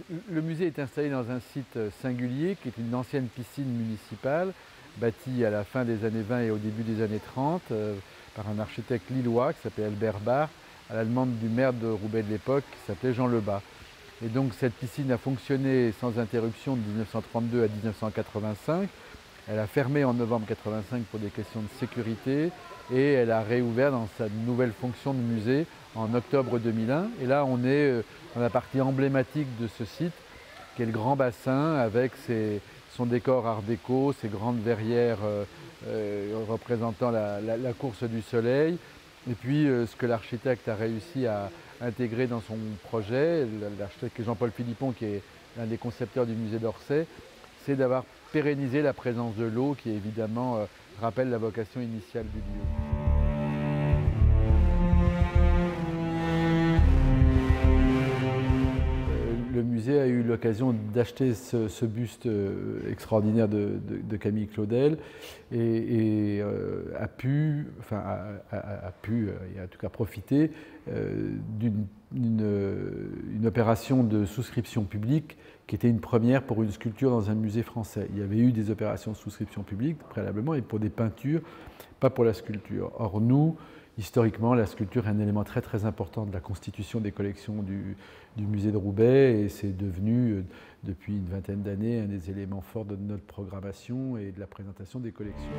Le musée est installé dans un site singulier qui est une ancienne piscine municipale bâtie à la fin des années 20 et au début des années 30 par un architecte lillois qui s'appelait Albert Barre à la demande du maire de Roubaix de l'époque qui s'appelait Jean Lebas. Et donc cette piscine a fonctionné sans interruption de 1932 à 1985. Elle a fermé en novembre 1985 pour des questions de sécurité et elle a réouvert dans sa nouvelle fonction de musée en octobre 2001. Et là, on est dans la partie emblématique de ce site, qui est le grand bassin avec son décor art déco, ses grandes verrières représentant la course du soleil. Et puis ce que l'architecte a réussi à intégrer dans son projet, l'architecte Jean-Paul Philippon, qui est l'un des concepteurs du musée d'Orsay, c'est d'avoir pérennisé la présence de l'eau qui évidemment rappelle la vocation initiale du lieu. Le musée a eu l'occasion d'acheter ce buste extraordinaire de Camille Claudel et a pu, et en tout cas profiter d'une opération de souscription publique qui était une première pour une sculpture dans un musée français. Il y avait eu des opérations de souscription publique préalablement et pour des peintures, pas pour la sculpture. Or nous, historiquement, la sculpture est un élément très très important de la constitution des collections du musée de Roubaix et c'est devenu, depuis une vingtaine d'années, un des éléments forts de notre programmation et de la présentation des collections.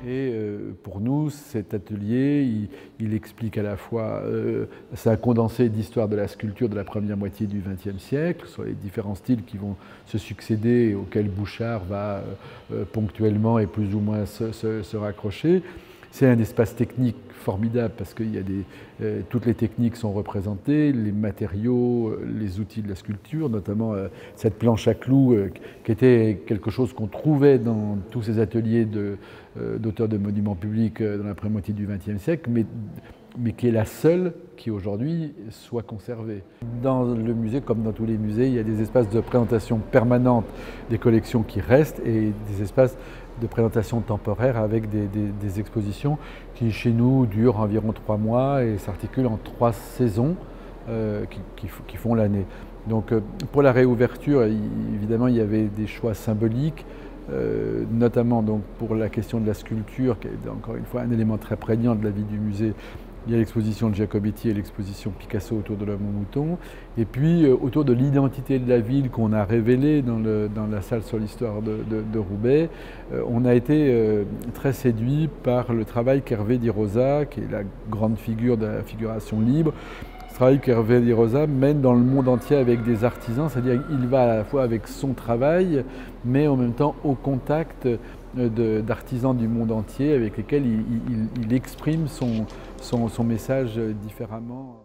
Et pour nous, cet atelier, il explique à la fois, c'est un condensé d'histoire de la sculpture de la première moitié du XXe siècle, sur les différents styles qui vont se succéder et auxquels Bouchard va ponctuellement et plus ou moins se raccrocher. C'est un espace technique formidable parce que toutes les techniques sont représentées, les matériaux, les outils de la sculpture, notamment cette planche à clous qui était quelque chose qu'on trouvait dans tous ces ateliers d'auteurs de monuments publics dans la première moitié du XXe siècle, mais qui est la seule qui aujourd'hui soit conservée. Dans le musée, comme dans tous les musées, il y a des espaces de présentation permanente des collections qui restent et des espaces de présentation temporaire avec des expositions qui, chez nous, durent environ 3 mois et s'articulent en 3 saisons qui font l'année. Donc pour la réouverture, évidemment, il y avait des choix symboliques, notamment donc, pour la question de la sculpture, qui est encore une fois un élément très prégnant de la vie du musée. Il y a l'exposition de Giacometti et l'exposition Picasso autour de l'homme au mouton. Et puis autour de l'identité de la ville qu'on a révélée dans la salle sur l'histoire de Roubaix, on a été très séduit par le travail qu'Hervé Di Rosa, qui est la grande figure de la figuration libre, ce travail qu'Hervé Di Rosa mène dans le monde entier avec des artisans, c'est-à-dire qu'il va à la fois avec son travail, mais en même temps au contact d'artisans du monde entier avec lesquels il exprime son message différemment.